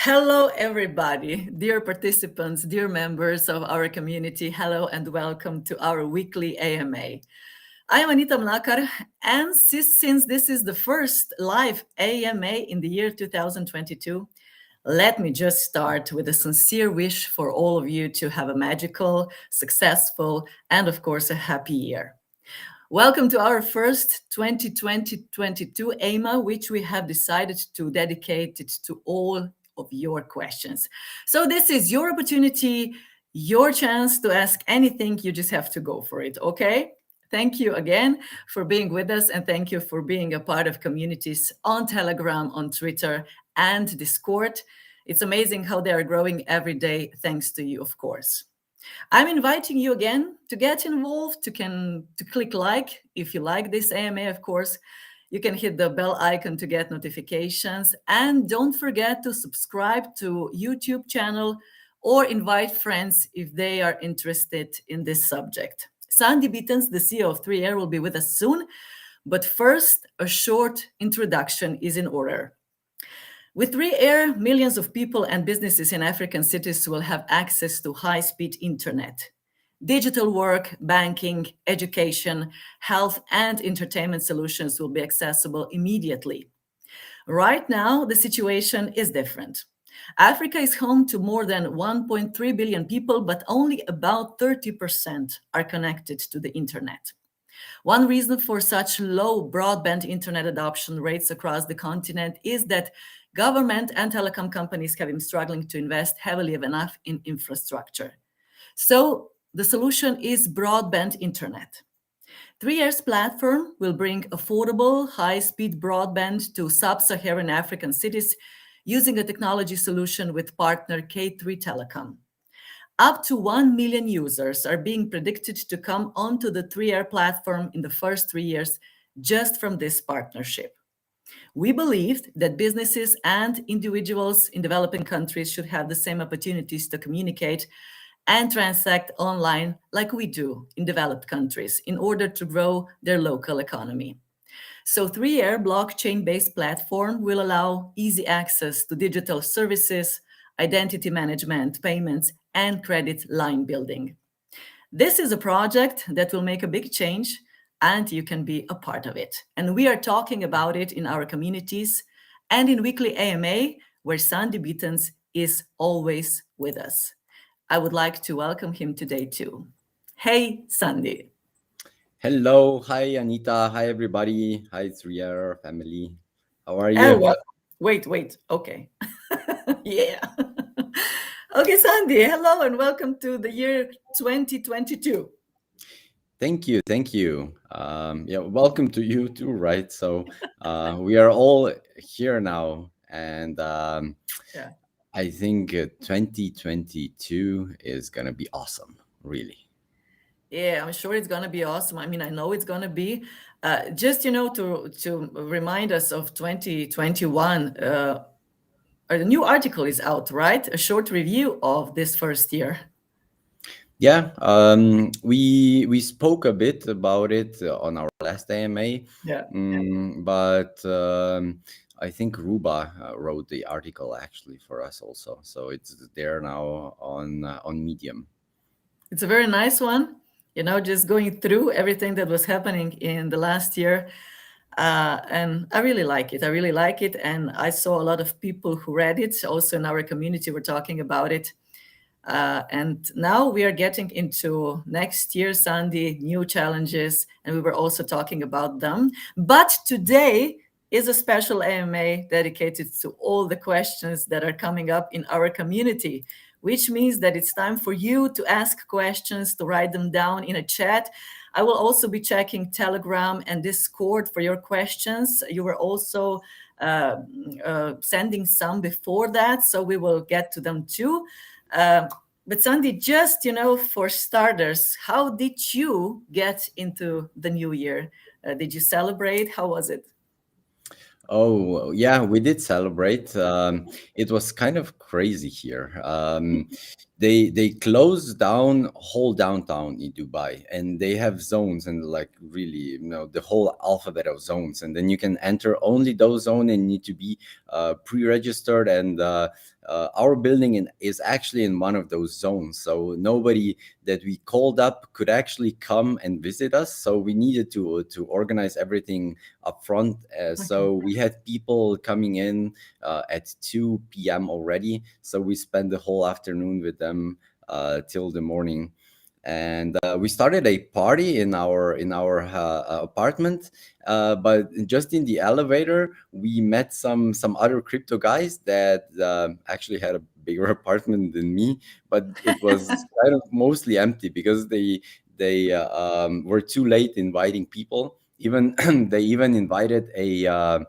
Hello, everybody, dear participants, dear members of our community. Hello and welcome to our weekly AMA. I am Anita Mlakar, and since this is the first live AMA in the year 2022, let me just start with a sincere wish for all of you to have a magical, successful, and of course, a happy year. Welcome to our first 2020-22 AMA, which we have decided to dedicate it to all of your questions. So this is your opportunity, your chance to ask anything. You just have to go for it, okay? Thank you again for being with us, and thank you for being a part of communities on Telegram, on Twitter, and Discord. It's amazing how they are growing every day, thanks to you, of course. I'm inviting you again to get involved, to click like if you like this AMA, of course. You can hit the bell icon to get notifications, and don't forget to subscribe to YouTube channel or invite friends if they are interested in this subject. Sandi Bitenc, the CEO of 3Air, will be with us soon, but first, a short introduction is in order. With 3Air, millions of people and businesses in African cities will have access to high-speed internet. Digital work, banking, education, health, and entertainment solutions will be accessible immediately. Right now, the situation is different. Africa is home to more than 1.3 billion people, but only about 30% are connected to the internet. One reason for such low broadband internet adoption rates across the continent is that government and telecom companies have been struggling to invest heavily enough in infrastructure. So the solution is broadband internet. 3Air's platform will bring affordable, high-speed broadband to sub-Saharan African cities using a technology solution with partner K3 Telecom. Up to 1 million users are being predicted to come onto the 3Air platform in the first 3 years just from this partnership. We believed that businesses and individuals in developing countries should have the same opportunities to communicate and transact online like we do in developed countries in order to grow their local economy. So 3Air blockchain-based platform will allow easy access to digital services, identity management, payments, and credit line building. This is a project that will make a big change, and you can be a part of it. And we are talking about it in our communities and in weekly AMA, where Sandi Bitenc is always with us. I would like to welcome him today too. Hey, Sandi. Hello, hi Anita, hi everybody, hi 3R family. How are Oh, you? well, wait. Okay. Yeah. Okay, Sandi, hello and welcome to the year 2022. Thank you. Welcome to you too, right? So we are all here now, and Yeah. I think 2022 is gonna be awesome, really. Yeah, I'm sure it's gonna be awesome. I mean, I know it's gonna be. To remind us of 2021, a new article is out, right? A short review of this first year. Yeah, we spoke a bit about it on our last AMA, Yeah. but I think Ruba wrote the article actually for us also, so it's there now on Medium. It's a very nice one. Just going through everything that was happening in the last year. And I really like it. And I saw a lot of people who read it. Also in our community, we're talking about it. And now we are getting into next year, Sandi, new challenges, and we were also talking about them. But today is a special AMA dedicated to all the questions that are coming up in our community, which means that it's time for you to ask questions, to write them down in a chat. I will also be checking Telegram and Discord for your questions. You were also sending some before that, so we will get to them too. But Sandi, just, for starters, how did you get into the new year? Did you celebrate? How was it? Oh, yeah, we did celebrate. It was kind of crazy here. They closed down whole downtown in Dubai, and they have zones, and like really, the whole alphabet of zones, and then you can enter only those zones and need to be pre-registered, and our building is actually in one of those zones, so nobody that we called up could actually come and visit us. So we needed to organize everything up front. Okay. So we had people coming in at 2 p.m. already. So we spent the whole afternoon with them till the morning. And we started a party in our apartment, but just in the elevator we met some other crypto guys that actually had a bigger apartment than me, but it was kind of mostly empty because they were too late inviting people. Even they even invited a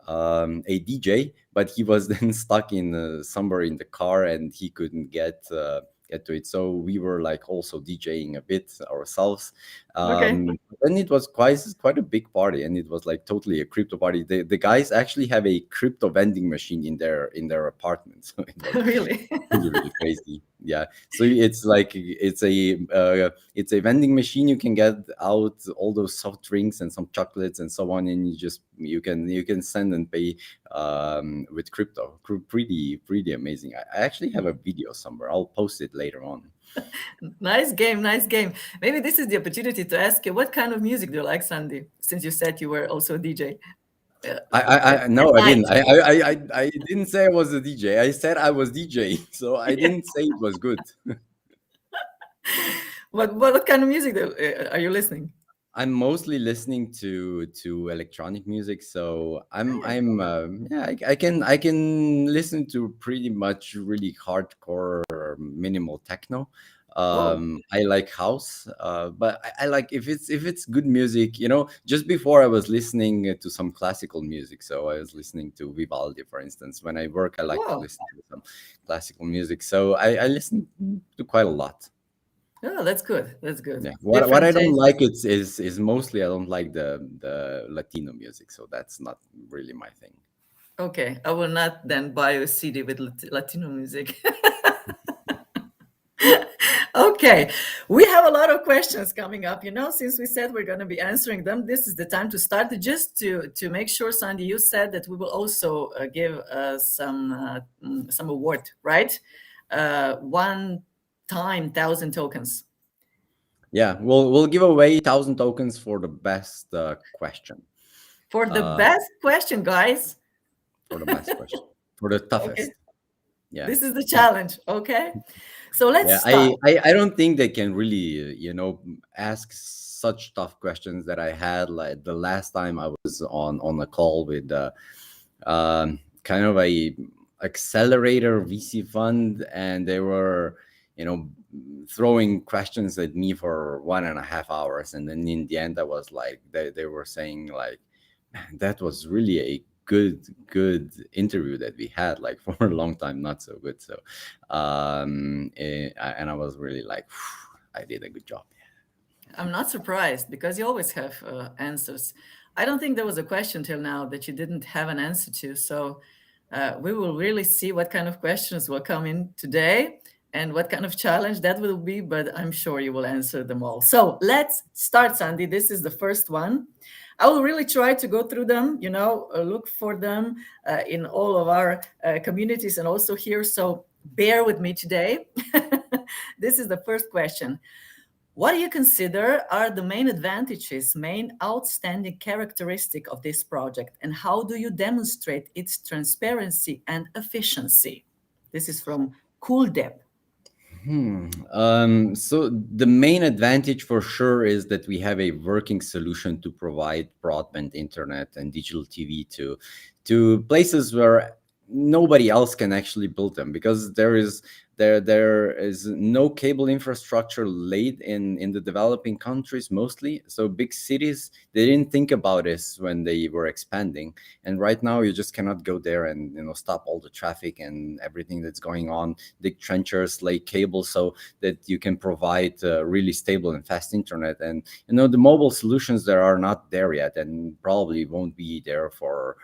DJ, but he was then stuck in somewhere in the car and he couldn't get to it. So we were like also DJing a bit ourselves. Okay. Then it was quite a big party, and it was like totally a crypto party. The guys actually have a crypto vending machine in their apartment, so it was Really? really really crazy. Yeah, so it's like it's a vending machine. You can get out all those soft drinks and some chocolates and so on, and you can send and pay with crypto. Pretty amazing. I actually have a video somewhere. I'll post it later on. Nice game, nice game. Maybe this is the opportunity to ask you, what kind of music do you like, Sandy? Since you said you were also a DJ I at no, I night. didn't. I didn't say I was a DJ. I said I was DJ. So I didn't say it was good. What kind of music are you listening? I'm mostly listening to electronic music, so I'm yeah, I can listen to pretty much really hardcore minimal techno. Oh, I like house, but I like if it's good music. Just before I was listening to some classical music, so I was listening to Vivaldi, for instance. When I work, I like to wow. listen to some classical music, so I listen to quite a lot. Oh, that's good. That's good. Yeah. What Different I don't taste. like is mostly I don't like the Latino music, so that's not really my thing. Okay, I will not then buy a CD with Latino music. Okay, we have a lot of questions coming up. Since we said we're going to be answering them, this is the time to start. Just to make sure, Sandy, you said that we will also give some award, right? One time 1,000 tokens Yeah, we'll give away 1,000 tokens for the best question. for the Uh, best question, guys. for the best question, for the Okay, toughest. Yeah. this is the challenge. Okay, so let's Yeah, start. I don't think they can really, ask such tough questions that I had like the last time I was on a call with kind of a accelerator VC fund, and they were, you know, throwing questions at me for 1.5 hours, and then in the end, I was like, they were saying like, man, that was really a good interview that we had, like for a long time not so good. So and I was really like, I did a good job. I'm not surprised because you always have answers. I don't think there was a question till now that you didn't have an answer to. So we will really see what kind of questions will come in today and what kind of challenge that will be, but I'm sure you will answer them all. So let's start, Sandy. This is the first one. I will really try to go through them, look for them in all of our communities and also here. So bear with me today. This is the first question. What do you consider are the main advantages, main outstanding characteristic of this project, and how do you demonstrate its transparency and efficiency? This is from Cool Deb. So the main advantage for sure is that we have a working solution to provide broadband internet and digital TV to places where nobody else can actually build them, because there is no cable infrastructure laid in the developing countries mostly. So big cities, they didn't think about this when they were expanding, and right now you just cannot go there and stop all the traffic and everything that's going on, dig trenchers, lay cable, so that you can provide really stable and fast internet. And the mobile solutions that are not there yet and probably won't be there for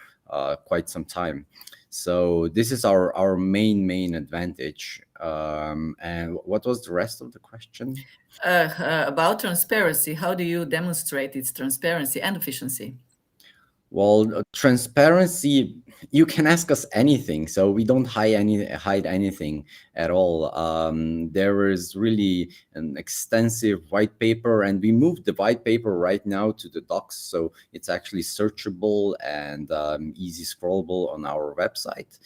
quite some time. So this is our main advantage. And what was the rest of the question? About transparency, how do you demonstrate its transparency and efficiency? Well, transparency, you can ask us anything. So we don't hide anything at all. There is really an extensive white paper, and we moved the white paper right now to the docs. So it's actually searchable and easy scrollable on our website.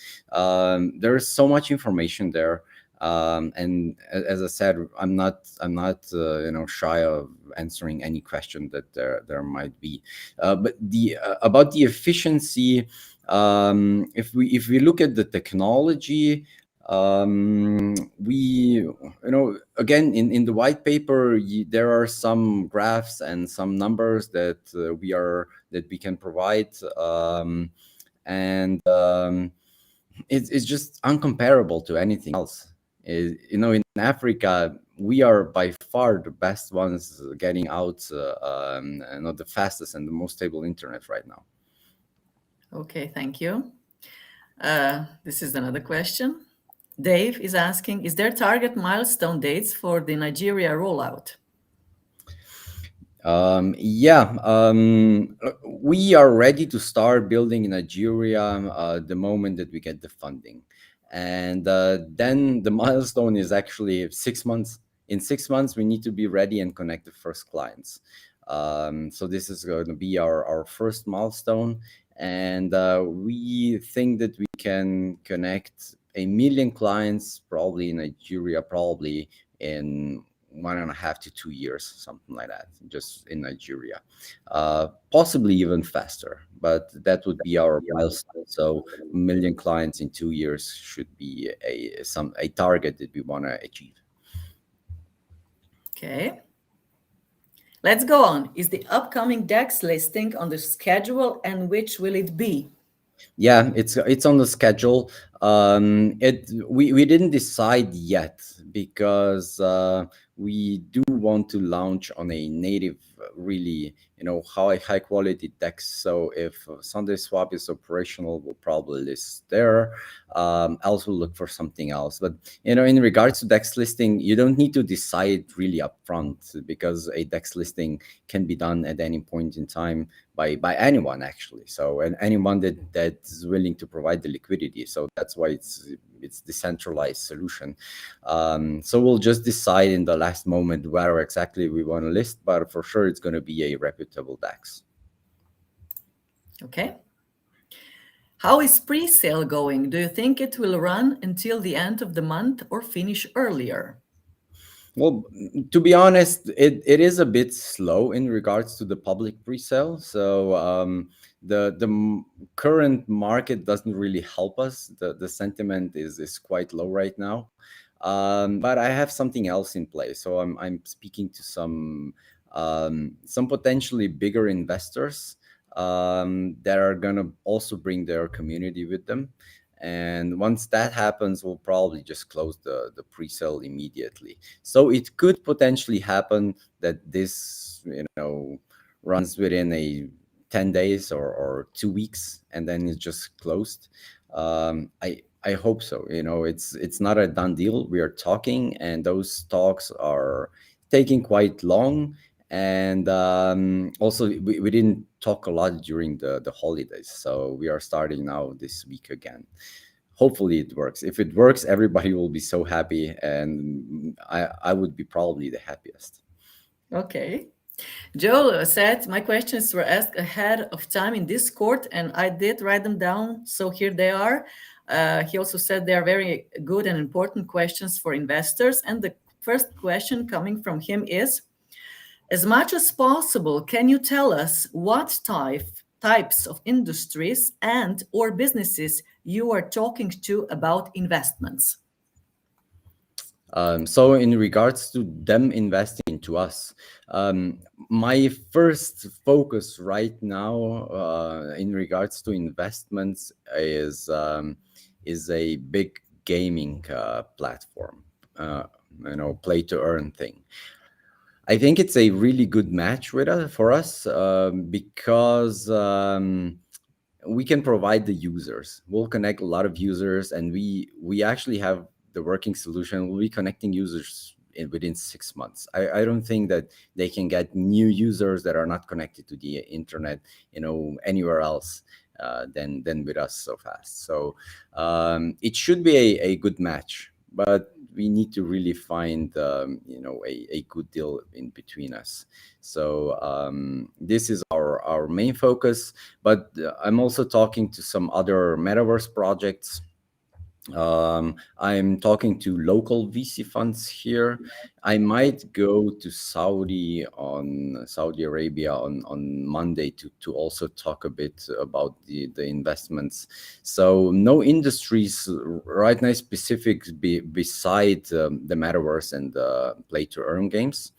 There is so much information there. And as I said, I'm not shy of answering any question that there might be. But the about the efficiency, if we look at the technology, we again in the white paper there are some graphs and some numbers that we can provide, and it's just uncomparable to anything else. In Africa, we are by far the best ones getting out, the fastest and the most stable internet right now. Okay, thank you. This is another question. Dave is asking, is there target milestone dates for the Nigeria rollout? Yeah, we are ready to start building in Nigeria the moment that we get the funding. And then the milestone is actually 6 months. In 6 months, we need to be ready and connect the first clients. So this is going to be our first milestone. And we think that we can connect 1 million clients probably in Nigeria, probably in 1.5 to 2 years, something like that, just in Nigeria. Possibly even faster, but that would be our milestone. So 1 million clients in 2 years should be a target that we want to achieve. Okay. Let's go on. Is the upcoming DEX listing on the schedule, and which will it be? Yeah, it's on the schedule. We didn't decide yet because we do want to launch on a native, really high quality DEX. So if Sunday Swap is operational, we'll probably list there. Else we'll look for something else. But in regards to DEX listing, you don't need to decide really upfront, because a DEX listing can be done at any point in time by anyone, actually. So, and anyone that's willing to provide the liquidity. So that's why it's decentralized solution. So we'll just decide in the last moment where exactly we want to list, but for sure it's going to be a reputable DEX. Okay. How is pre-sale going? Do you think it will run until the end of the month or finish earlier? Well, to be honest, it is a bit slow in regards to the public pre-sale. So the current market doesn't really help us. The sentiment is quite low right now. But I have something else in place. So I'm speaking to some potentially bigger investors that are gonna also bring their community with them. And once that happens, we'll probably just close the pre-sale immediately. So it could potentially happen that this runs within a 10 days or 2 weeks, and then it's just closed. I hope so. It's not a done deal. We are talking, and those talks are taking quite long. And also, we didn't talk a lot during the holidays, so we are starting now this week again. Hopefully it works. If it works, everybody will be so happy, and I would be probably the happiest. Okay. Joe said, my questions were asked ahead of time in Discord, and I did write them down. So here they are. He also said they are very good and important questions for investors. And the first question coming from him is, as much as possible, can you tell us what types of industries and or businesses you are talking to about investments? So in regards to them investing into us, my first focus right now in regards to investments is a big gaming platform, play to earn thing. I think it's a really good match for us because we can provide the users. We'll connect a lot of users, and we actually have the working solution. We'll be connecting users within 6 months. I don't think that they can get new users that are not connected to the internet, anywhere else than with us so fast. So it should be a good match, but we need to really find a good deal in between us. So this is our main focus, but I'm also talking to some other metaverse projects. I'm talking to local VC funds here. I might go to Saudi Arabia on Monday to also talk a bit about the investments. So no industries right now specific beside the metaverse and the play to earn games.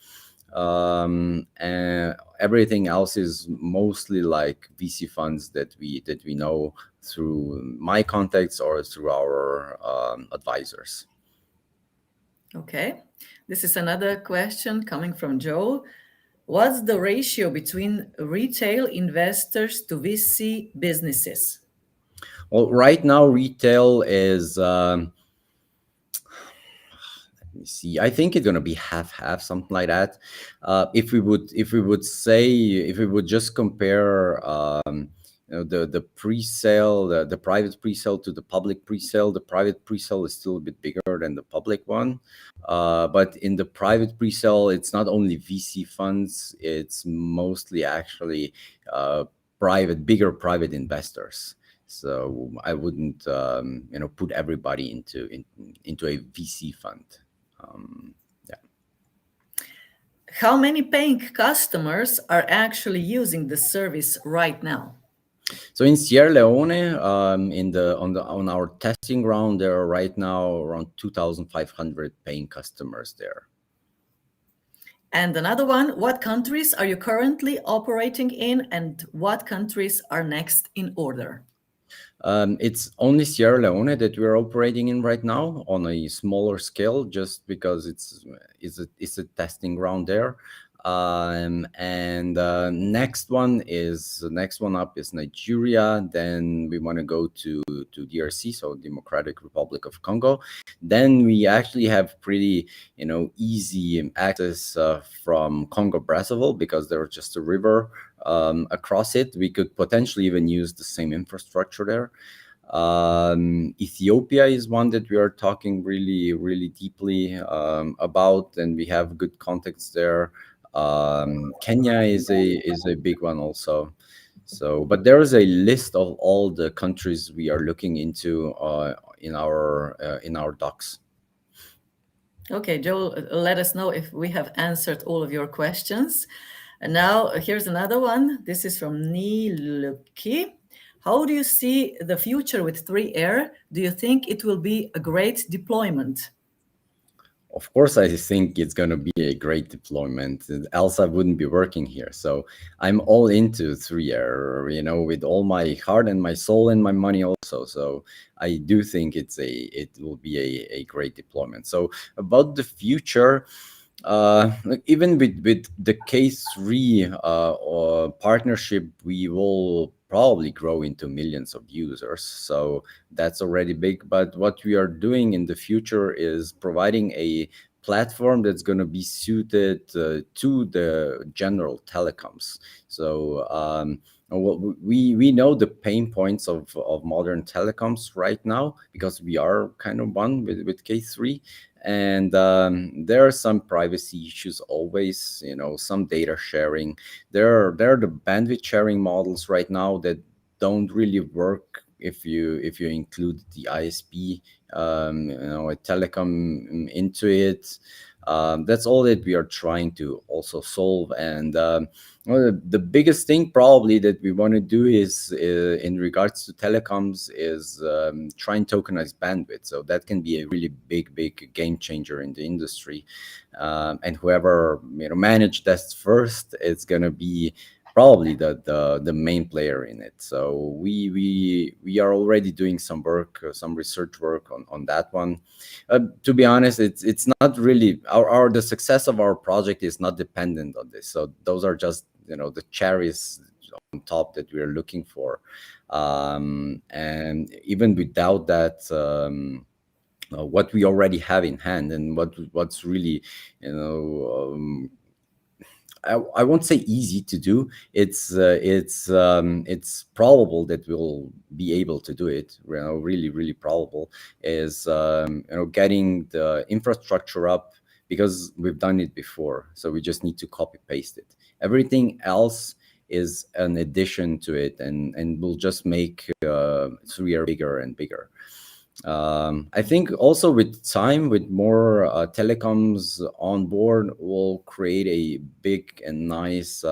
And everything else is mostly like VC funds that we know through my contacts or through our advisors. Okay, this is another question coming from Joe. What's the ratio between retail investors to VC businesses? Well, right now retail is let me see. I think it's gonna be half, something like that. If we would just compare, the pre-sale, the private pre-sale to the public pre-sale, the private pre-sale is still a bit bigger than the public one. But in the private pre-sale, it's not only VC funds; it's mostly actually bigger private investors. So I wouldn't, put everybody into a VC fund. Yeah. How many paying customers are actually using the service right now? So in Sierra Leone, on our testing ground, there are right now around 2,500 paying customers there. And another one, what countries are you currently operating in, and what countries are next in order? It's only Sierra Leone that we're operating in right now on a smaller scale, just because it's a testing ground there. And next one up is Nigeria. Then we want to go to DRC, so Democratic Republic of Congo. Then we actually have pretty easy access from Congo Brazzaville, because there's just a river across it. We could potentially even use the same infrastructure there. Ethiopia is one that we are talking really, really deeply about, and we have good contacts there. Kenya is a big one also. So, but there is a list of all the countries we are looking into in our docs. Okay, Joel, let us know if we have answered all of your questions. And now here's another one. This is from Niluki. How do you see the future with 3Air? Do you think it will be a great deployment? Of course, I think it's going to be a great deployment. Else I wouldn't be working here. So I'm all into 3Air, with all my heart and my soul and my money also. So I do think it will be a great deployment. So about the future, even with the K3 partnership, we will probably grow into millions of users. So that's already big. But what we are doing in the future is providing a platform that's going to be suited to the general telecoms. So we know the pain points of modern telecoms right now, because we are kind of one with K3. And there are some privacy issues always, some data sharing. There are the bandwidth sharing models right now that don't really work if you include the ISP, a telecom into it. That's all that we are trying to also solve. And the biggest thing probably that we want to do is in regards to telecoms is try and tokenize bandwidth. So that can be a really big game changer in the industry. And whoever manage that first, it's going to be probably the main player in it. So we are already doing some work, some research work on that one. To be honest, it's not really the success of our project is not dependent on this. So those are just the cherries on top that we are looking for. And even without that, what we already have in hand, and what's really, you know, I won't say easy to do. It's probable that we'll be able to do it. Really, really probable is getting the infrastructure up, because we've done it before. So we just need to copy paste it. Everything else is an addition to it, and will just make 3R bigger and bigger. I think also with time, with more telecoms on board, will create a big and nice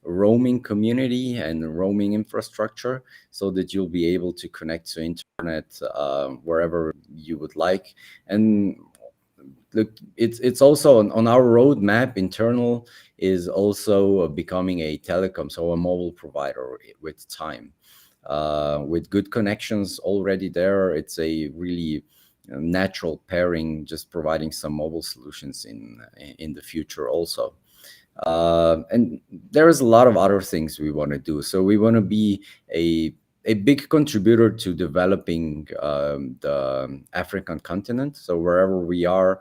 roaming community and roaming infrastructure, so that you'll be able to connect to internet wherever you would like. And look, it's also on our roadmap. Internal is also becoming a telecom, so a mobile provider with time, with good connections already there. It's a really natural pairing, just providing some mobile solutions in the future also. And there is a lot of other things we want to do. So we want to be a big contributor to developing the African continent. So wherever we are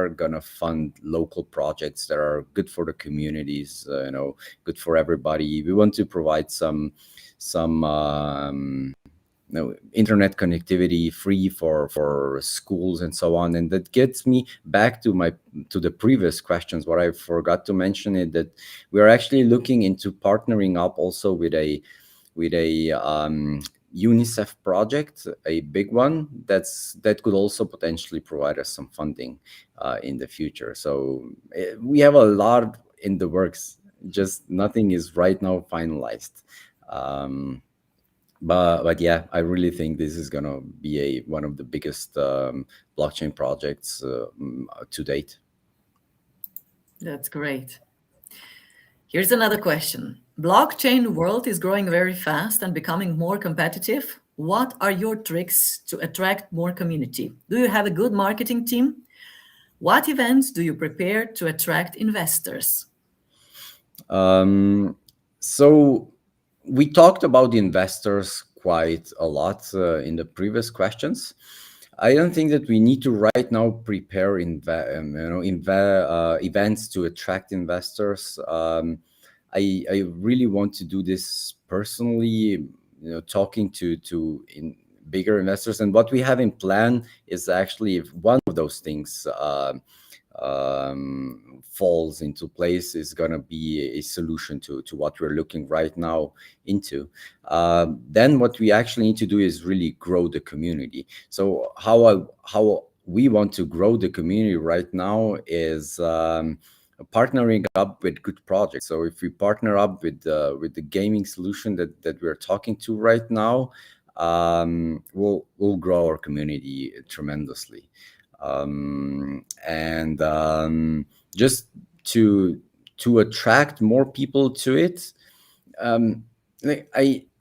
gonna fund local projects that are good for the communities, good for everybody. We want to provide some internet connectivity free for schools and so on. And that gets me back to the previous questions. What I forgot to mention is that we are actually looking into partnering up also with a UNICEF project, a big one that could also potentially provide us some funding in the future. So we have a lot in the works, just nothing is right now finalized. But yeah, I really think this is gonna be one of the biggest blockchain projects to date. That's great. Here's another question. Blockchain world is growing very fast and becoming more competitive. What are your tricks to attract more community? Do you have a good marketing team? What events do you prepare to attract investors? So we talked about the investors quite a lot in the previous questions. I don't think that we need to right now prepare events to attract investors. I really want to do this personally, talking to bigger investors. And what we have in plan is actually, if one of those things falls into place, is going to be a solution to what we're looking right now into. Then what we actually need to do is really grow the community. So how we want to grow the community right now is partnering up with good projects. So if we partner up with the gaming solution that we're talking to right now, we'll grow our community tremendously. And just to attract more people to it,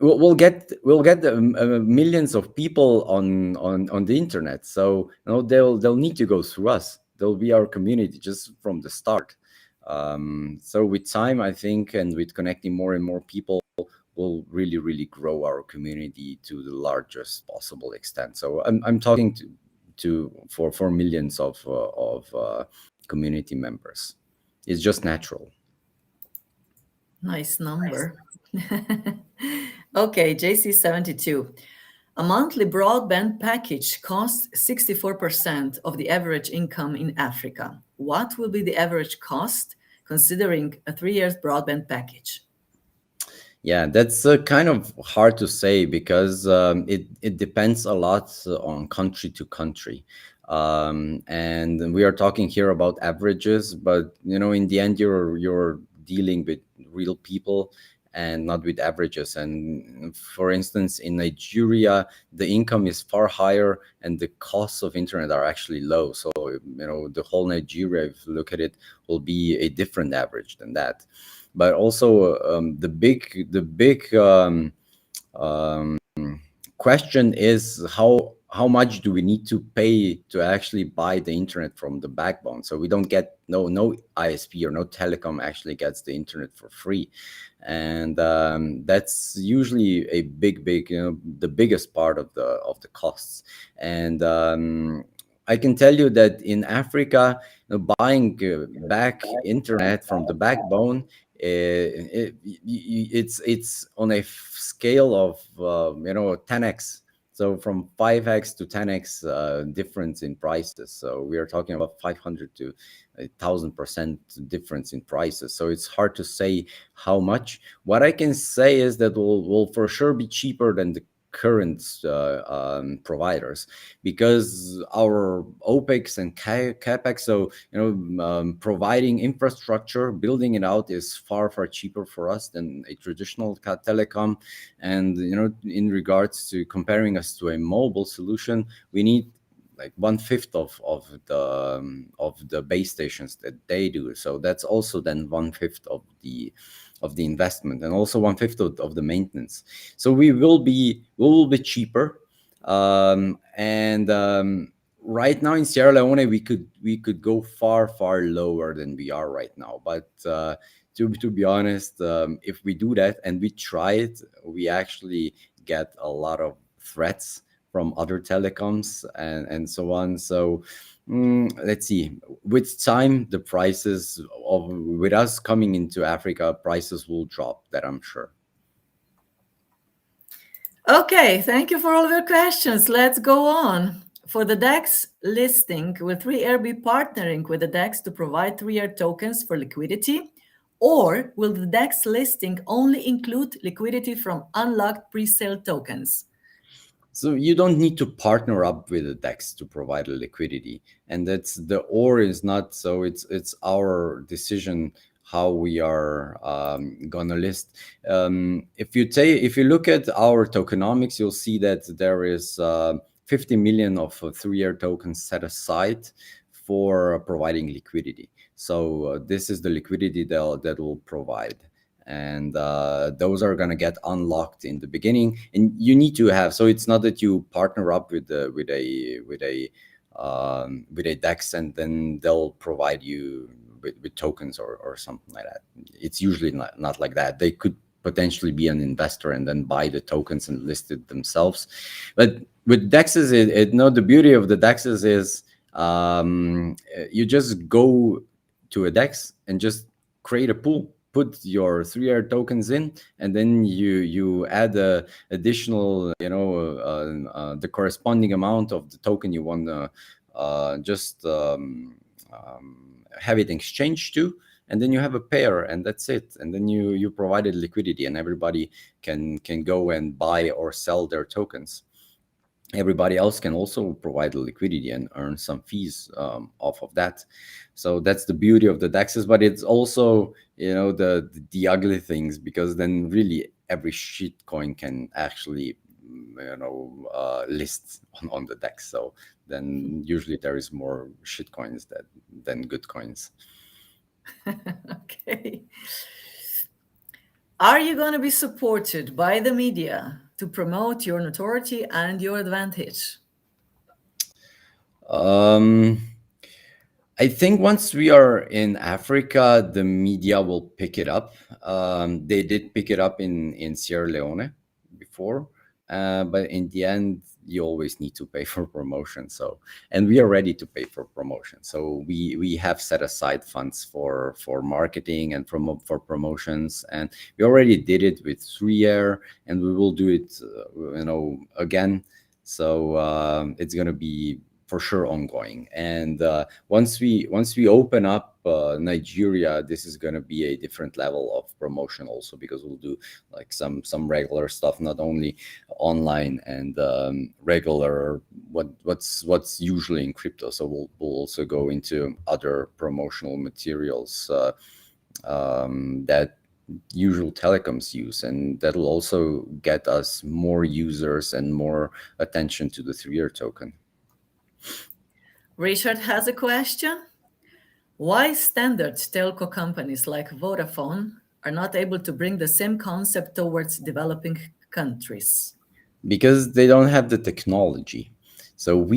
we'll get millions of people on the internet. So they'll need to go through us. They'll be our community just from the start. So with time, I think, and with connecting more and more people, we'll really, really grow our community to the largest possible extent. So I'm talking for millions of community members. It's just natural. Nice number. Okay, JC72. A monthly broadband package costs 64% of the average income in Africa. What will be the average cost considering a 3 years broadband package? Yeah, that's kind of hard to say, because it depends a lot on country to country. And we are talking here about averages, but in the end, you're dealing with real people and not with averages. And for instance, in Nigeria, the income is far higher and the costs of internet are actually low. So the whole Nigeria, if you look at it, will be a different average than that. But also the big question is how how much do we need to pay to actually buy the internet from the backbone? So we don't get no ISP or no telecom actually gets the internet for free, and that's usually a big the biggest part of the costs. And I can tell you that in Africa, buying back internet from the backbone, it's on a scale of 10x. So from 5x to 10x difference in prices. So we are talking about 500 to 1,000% difference in prices. So it's hard to say how much. What I can say is that will for sure be cheaper than the current providers, because our OPEX and CAPEX, so providing infrastructure, building it out is far cheaper for us than a traditional telecom. And in regards to comparing us to a mobile solution, we need like 1/5 of the base stations that they do. So that's also then 1/5 of the investment, and also 1/5 of the maintenance. So we will be cheaper. And right now in Sierra Leone, we could go far lower than we are right now. But to be honest, if we do that and we try it, we actually get a lot of threats from other telecoms and so on. So let's see. With time, the prices with us coming into Africa, prices will drop. That I'm sure. Okay, thank you for all of your questions. Let's go on. For the DAX listing, will 3R be partnering with the DAX to provide 3R tokens for liquidity? Or will the DAX listing only include liquidity from unlocked pre-sale tokens? So you don't need to partner up with a DEX to provide a liquidity, and that's the or is not. So it's our decision how we are gonna list. If you look at our tokenomics, you'll see that there is 50 million of 3R tokens set aside for providing liquidity. So this is the liquidity that will provide, and those are going to get unlocked in the beginning. And you need to have, so it's not that you partner up with a DEX and then they'll provide you with tokens or something like that. It's usually not like that. They could potentially be an investor and then buy the tokens and list it themselves. But with DEXs, the beauty of the DEXs is you just go to a DEX and just create a pool, put your 3R tokens in, and then you add the additional, the corresponding amount of the token you want to just have it exchanged to, and then you have a pair, and that's it. And then you provided liquidity, and everybody can go and buy or sell their tokens. Everybody else can also provide the liquidity and earn some fees off of that. So that's the beauty of the DEXs, but it's also the ugly things, because then really every shit coin can actually list on the DEX. So then usually there is more shit coins than good coins. Okay. Are you going to be supported by the media to promote your notoriety and your advantage? I think once we are in Africa, the media will pick it up. They did pick it up in Sierra Leone before, but in the end, you always need to pay for promotion. So, and we are ready to pay for promotion. So we have set aside funds for marketing and for promotions, and we already did it with 3R, and we will do it, again. So it's gonna be for sure ongoing. And once we open up Nigeria, this is going to be a different level of promotion also, because we'll do like some regular stuff, not only online and regular what's usually in crypto. So we'll also go into other promotional materials that usual telecoms use, and that'll also get us more users and more attention to the 3R token. Richard has a question. Why standard telco companies like Vodafone are not able to bring the same concept towards developing countries? Because they don't have the technology. So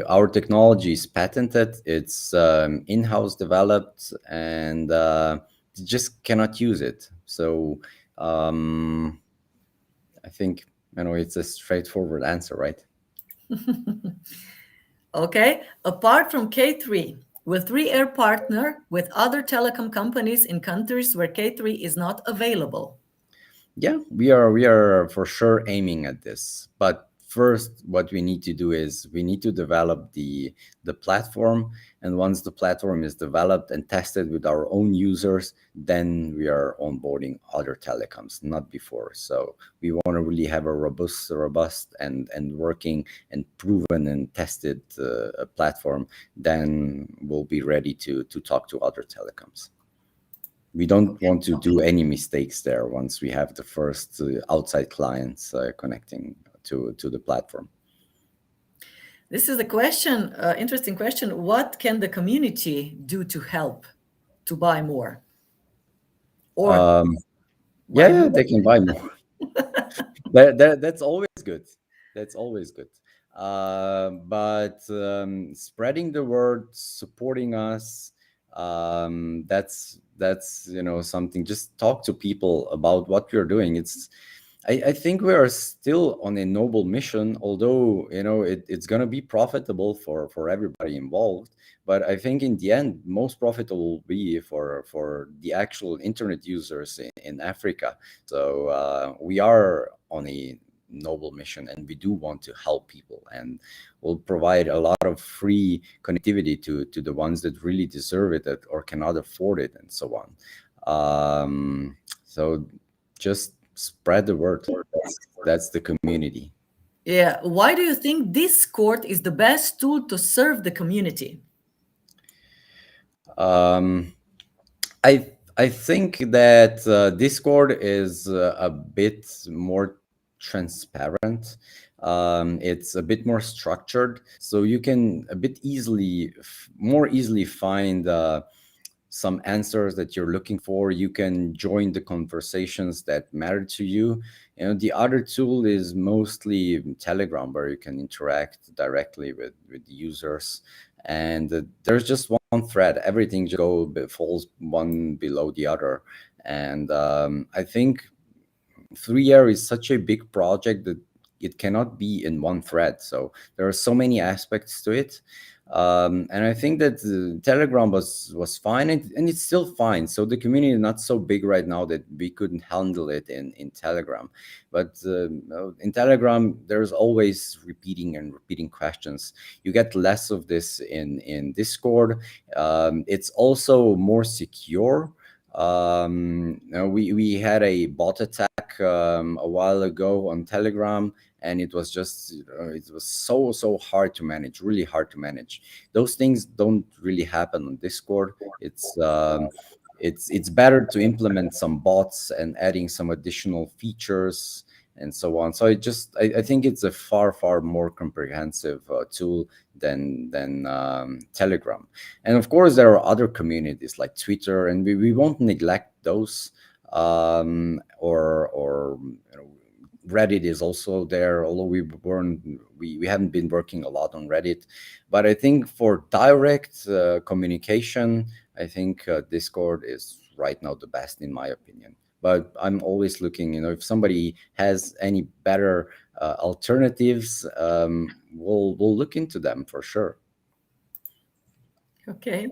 our technology is patented, it's in-house developed, and you just cannot use it. So um, I think it's a straightforward answer, right? Okay, apart from K3, will 3 Air partner with other telecom companies in countries where K3 is not available? Yeah, we are for sure aiming at this. But first, what we need to do is we need to develop the platform, and once the platform is developed and tested with our own users, then we are onboarding other telecoms, not before. So we want to really have a robust and working and proven and tested platform. Then we'll be ready to talk to other telecoms. We don't Okay. want to do any mistakes there once we have the first outside clients connecting to the platform. This is a question, interesting question. What can the community do to help to buy more or Um, yeah, buy yeah, more? they can buy more. That's always good. That's always good. But spreading the word, supporting us, that's something. Just talk to people about what we're doing. I think we are still on a noble mission, although it's going to be profitable for everybody involved. But I think in the end, most profitable will be for the actual internet users in Africa. So we are on a noble mission, and we do want to help people, and we'll provide a lot of free connectivity to the ones that really deserve it or cannot afford it, and so on. So just spread the word. That's the community. Yeah. Why do you think Discord is the best tool to serve the community? Um, I think that Discord is a bit more transparent. It's a bit more structured, so you can a bit more easily find some answers that you're looking for. You can join the conversations that matter to you. The other tool is mostly Telegram, where you can interact directly with the users. And there's just one thread. Everything just falls one below the other. And I think 3 year is such a big project that it cannot be in one thread. So there are so many aspects to it. And I think that Telegram was fine, and it's still fine. So the community is not so big right now that we couldn't handle it in Telegram. But in Telegram, there's always repeating questions. You get less of this in Discord. It's also more secure. We had a bot attack a while ago on Telegram, and it was just it was so hard to manage, really hard to manage. Those things don't really happen on Discord. It's better to implement some bots and adding some additional features and so on. So I think it's a far more comprehensive tool than Telegram. And of course, there are other communities like Twitter, and we won't neglect those. Or Reddit is also there, although we haven't been working a lot on Reddit. But I think for direct communication, I think Discord is right now the best in my opinion. But I'm always looking, if somebody has any better alternatives, we'll look into them for sure. Okay.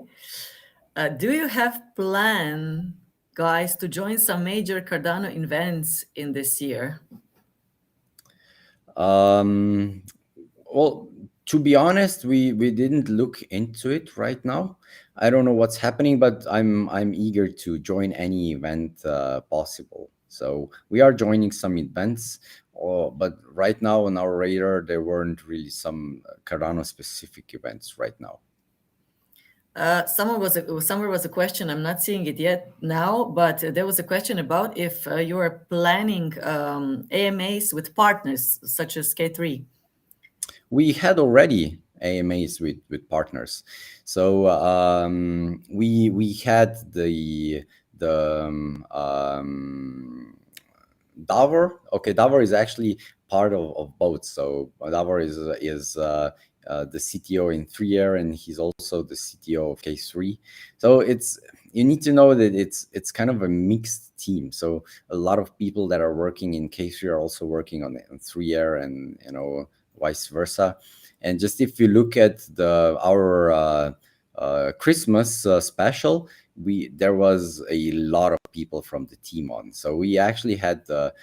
Do you have plan, guys, to join some major Cardano events in this year? Um, well, to be honest, we didn't look into it right now. I don't know what's happening, but I'm eager to join any event possible. So we are joining some events, but right now on our radar there weren't really some Cardano specific events right now. Somewhere was a question. I'm not seeing it yet now, but there was a question about if you are planning AMAs with partners such as K3. We had already AMAs with partners. So we had the Davor. Okay, Davor is actually part of both. So Davor is the CTO in 3 year, and he's also the CTO of K3. So you need to know that it's kind of a mixed team. So a lot of people that are working in K3 are also working on 3 year, and vice versa. And just if you look at our Christmas special, there was a lot of people from the team on. So we actually had the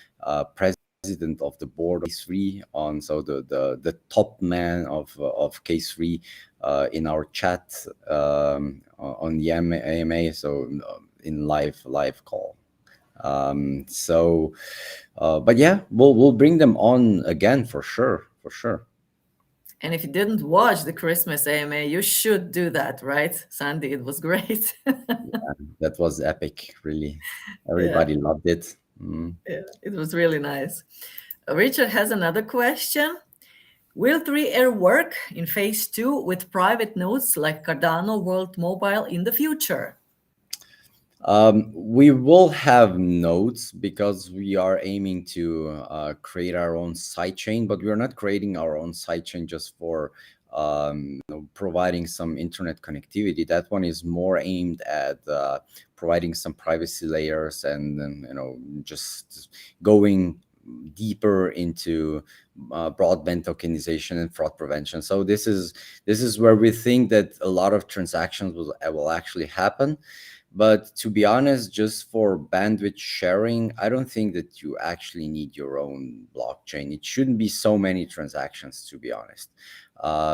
president of the board of K3 on, so the top man of K3 in our chat on the AMA, so in live call. But yeah, we'll bring them on again for sure. And if you didn't watch the Christmas AMA, you should do that, right, Sandi? It was great. Yeah, that was epic, really. Everybody loved it. Yeah, it was really nice. Richard has another question. Will 3-year work in phase 2 with private nodes like Cardano World Mobile in the future? We will have nodes because we are aiming to create our own sidechain, but we are not creating our own sidechain just for providing some internet connectivity. That one is more aimed at providing some privacy layers, and then just going deeper into broadband tokenization and fraud prevention. So this is where we think that a lot of transactions will actually happen. But to be honest, just for bandwidth sharing, I don't think that you actually need your own blockchain. It shouldn't be so many transactions, to be honest,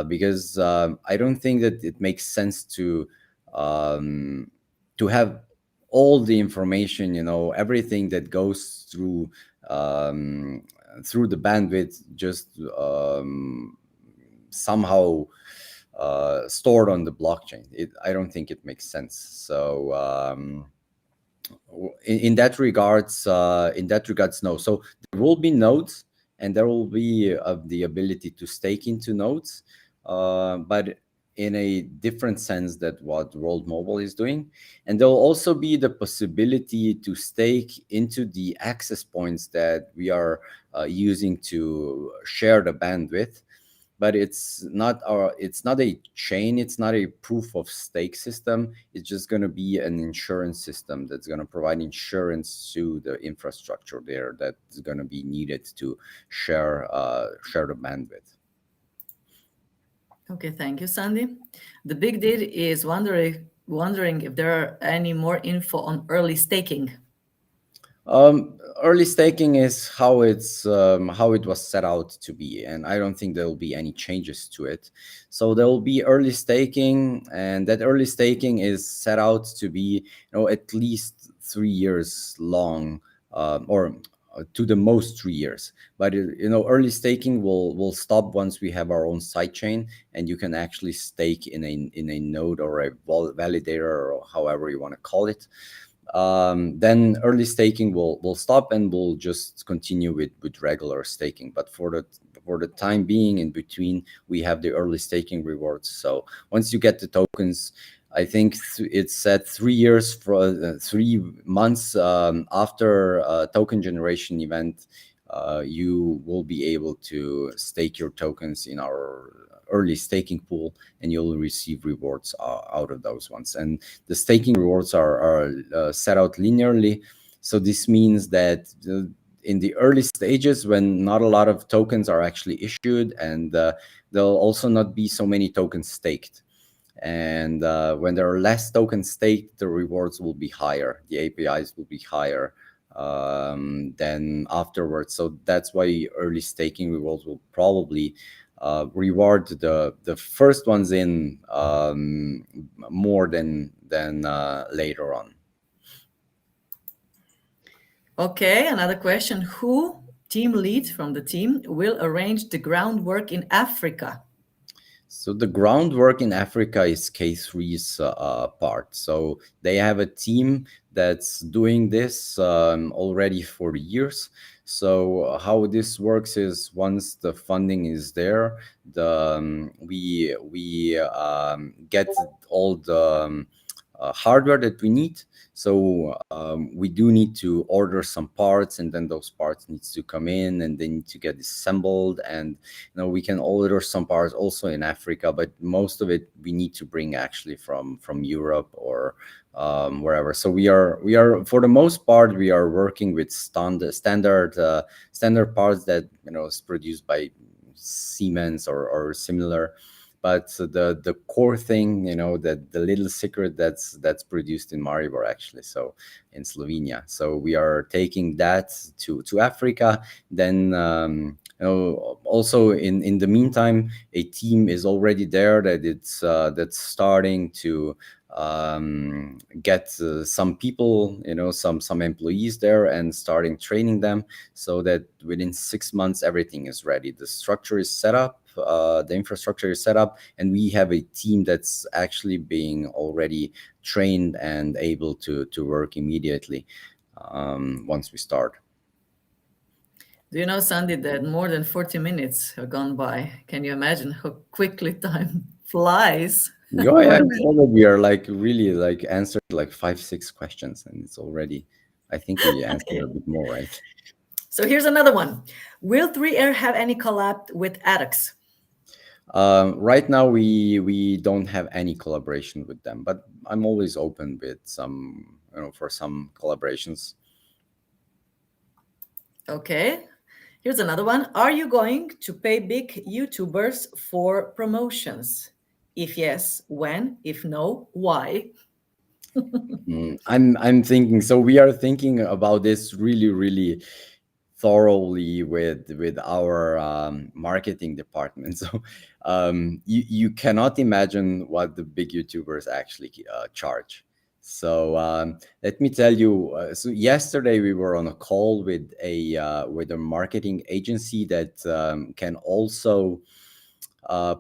because I don't think that it makes sense to have all the information, everything that goes through the bandwidth, just somehow stored on the blockchain. I don't think it makes sense. So in that regards, no. So there will be nodes, and there will be the ability to stake into nodes, but in a different sense that what World Mobile is doing. And there will also be the possibility to stake into the access points that we are using to share the bandwidth. But it's not a chain, it's not a proof of stake system. It's just going to be an insurance system that's going to provide insurance to the infrastructure there that's going to be needed to share the bandwidth. Okay, thank you, Sandi. The big deal is wondering if there are any more info on early staking. Early staking is how it was set out to be, and I don't think there will be any changes to it. So there will be early staking, and that early staking is set out to be at least 3 years long, or to the most 3 years. But early staking will stop once we have our own sidechain, and you can actually stake in a node or a validator, or however you want to call it. Then early staking will stop, and we'll just continue with regular staking. But for the time being, in between, we have the early staking rewards. So once you get the tokens, I think it's set 3 years for 3 months after token generation event. You will be able to stake your tokens in our early staking pool, and you'll receive rewards out of those ones. And the staking rewards are set out linearly. So this means that in the early stages, when not a lot of tokens are actually issued, and there'll also not be so many tokens staked. And when there are less tokens staked, the rewards will be higher. The APIs will be higher than afterwards. So that's why early staking rewards will probably reward the first ones in more than later on. Okay, another question. Who, team lead from the team, will arrange the groundwork in Africa? So the groundwork in Africa is K3's part. So they have a team that's doing this already for years. So how this works is, once the funding is there, we get all the hardware that we need. So we do need to order some parts, and then those parts needs to come in, and they need to get assembled. And we can order some parts also in Africa, but most of it we need to bring actually from Europe or wherever. So we are for the most part we are working with standard parts that is produced by Siemens or similar. But the core thing, that the little secret that's produced in Maribor actually, so in Slovenia. So we are taking that to Africa. Then also in the meantime, a team is already there that's starting to get some people, some employees there, and starting training them, so that within 6 months everything is ready. The structure is set up, the infrastructure is set up, and we have a team that's actually being already trained and able to work immediately once we start. Do you know, Sandi, that more than 40 minutes have gone by? Can you imagine how quickly time flies? Yeah, yeah, it's already, we are like really like answered like 5, 6 questions, and it's already, I think we answered a bit more, right? So here's another one. Will 3Air have any collab with adax? Right now, we don't have any collaboration with them, but I'm always open with some, for some collaborations. Okay. Here's another one. Are you going to pay big YouTubers for promotions? If yes, when? If no, why? I'm thinking. So we are thinking about this really, really thoroughly with our marketing department. So you cannot imagine what the big YouTubers actually charge. So let me tell you. So yesterday we were on a call with a marketing agency that can also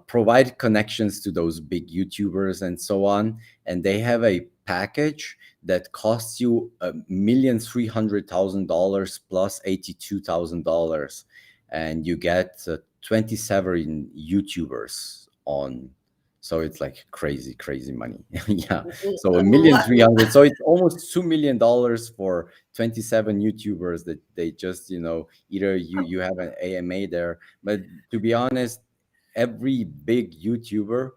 provide connections to those big YouTubers and so on. And they have a package that costs you $1,300,000 plus $82,000, and you get 27 YouTubers on. So it's like crazy, crazy money. Yeah. So a million What? three hundred. So it's almost $2 million for 27 YouTubers that they just, either you have an AMA there. But to be honest, every big YouTuber,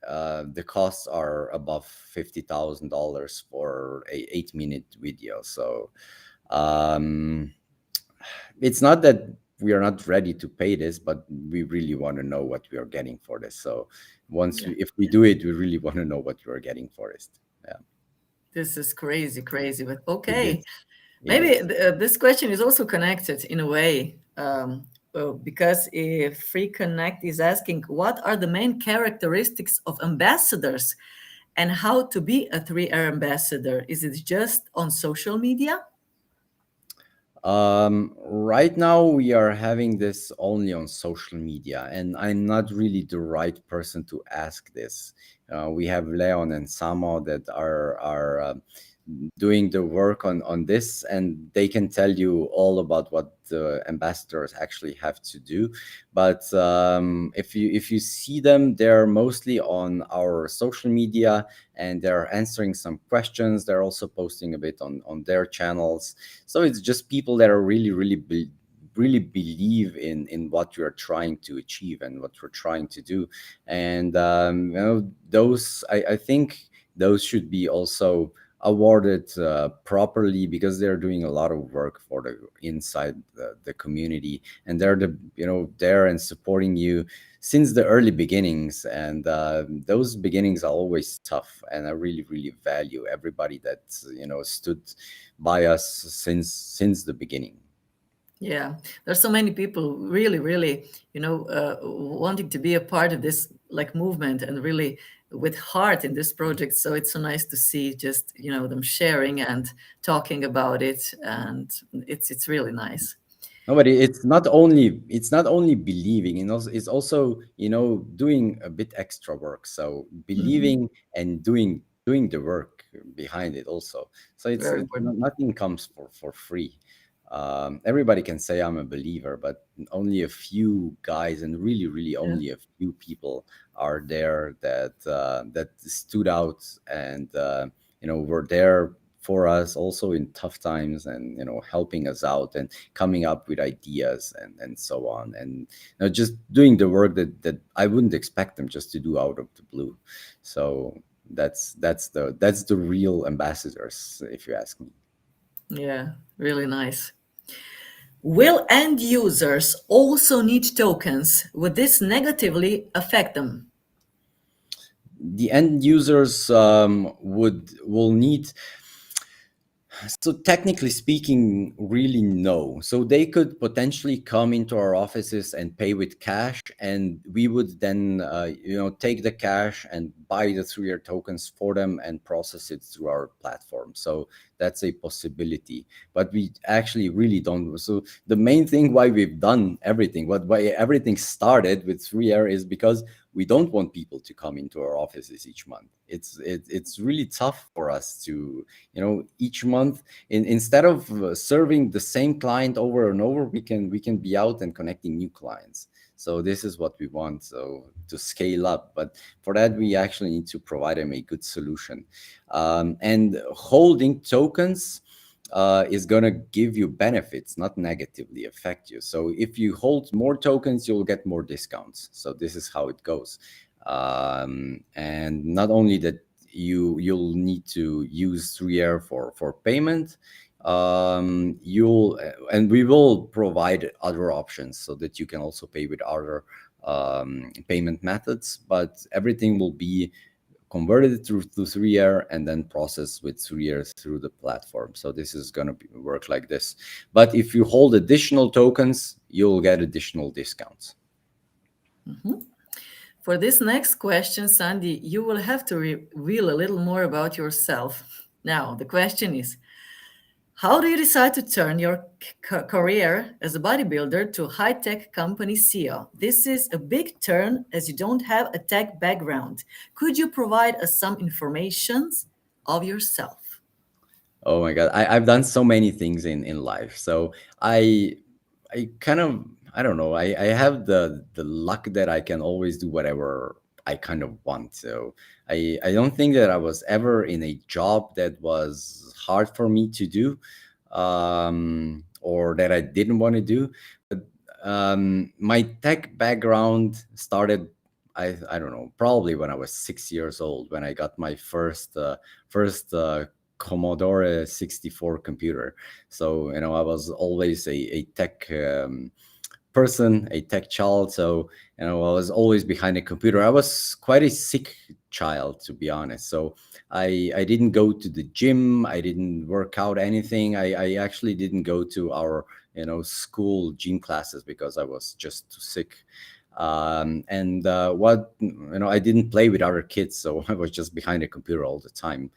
the costs are above $50,000 for a 8-minute video. So um, it's not that we are not ready to pay this, but we really want to know what we are getting for this. So if we do it, we really want to know what we are getting for it. Yeah, This is crazy, crazy. But it okay. is. It Maybe is. this question is also connected in a way, because if Free Connect is asking, what are the main characteristics of ambassadors and how to be a 3R ambassador? Is it just on social media? Right now we are having this only on social media, and I'm not really the right person to ask this. We have Leon and Samo that are doing the work on this, and they can tell you all about what the ambassadors actually have to do. But if you see them, they're mostly on our social media, and they're answering some questions. They're also posting a bit on their channels. So it's just people that are really, really really believe in what you're trying to achieve and what we're trying to do. And those, I think those should be also awarded properly, because they're doing a lot of work for the inside the community, and they're there and supporting you since the early beginnings. And those beginnings are always tough, and I really, really value everybody that stood by us since the beginning. Yeah, there's so many people really, really, wanting to be a part of this like movement and really with heart in this project. So it's so nice to see just them sharing and talking about it, and it's really nice. No, but it's not only believing, it's also doing a bit extra work. So Mhm. believing and doing the work behind it also. So Very important. nothing comes for free. Everybody can say I'm a believer, but only a few guys, and really, really Yeah. only a few people are there that stood out and were there for us also in tough times, and helping us out and coming up with ideas and so on, and just doing the work that I wouldn't expect them just to do out of the blue. So that's the real ambassadors, if you ask me. Yeah, really nice. Will end users also need tokens? Would this negatively affect them? The end users will need. So technically speaking, really no. So they could potentially come into our offices and pay with cash, and we would then, take the cash and buy the 3-year tokens for them and process it through our platform. So that's a possibility, but we actually really don't. So the main thing why we've done everything, why everything started with 3-year, is because we don't want people to come into our offices each month. It's really tough for us to, each month, instead of serving the same client over and over, we can be out and connecting new clients. So this is what we want, so to scale up. But for that, we actually need to provide them a good solution. And holding tokens is going to give you benefits, not negatively affect you. So if you hold more tokens, you'll get more discounts. So this is how it goes. And not only that, you'll need to use 3-year for payment. And we will provide other options so that you can also pay with other payment methods, but everything will be converted through to 3-year and then processed with 3 years through the platform. So this is going to work like this. But if you hold additional tokens, you'll get additional discounts. Mhm. For this next question, Sandi, you will have to reveal a little more about yourself. Now, the question is, how do you decide to turn your career as a bodybuilder to high-tech company CEO? This is a big turn as you don't have a tech background. Could you provide us some information of yourself? Oh my God, I've done so many things in life. So I kind of, I don't know, I have the luck that I can always do whatever I kind of want. So I don't think that I was ever in a job that was hard for me to do, or that I didn't want to do. But my tech background started, I don't know, probably when I was 6 years old, when I got my first Commodore 64 computer. So I was always a tech person, a tech child. So I was always behind a computer. I was quite a sick child, to be honest. So I didn't go to the gym. I didn't work out anything. I actually didn't go to our school gym classes because I was just too sick. And what I didn't play with other kids, so I was just behind a computer all the time.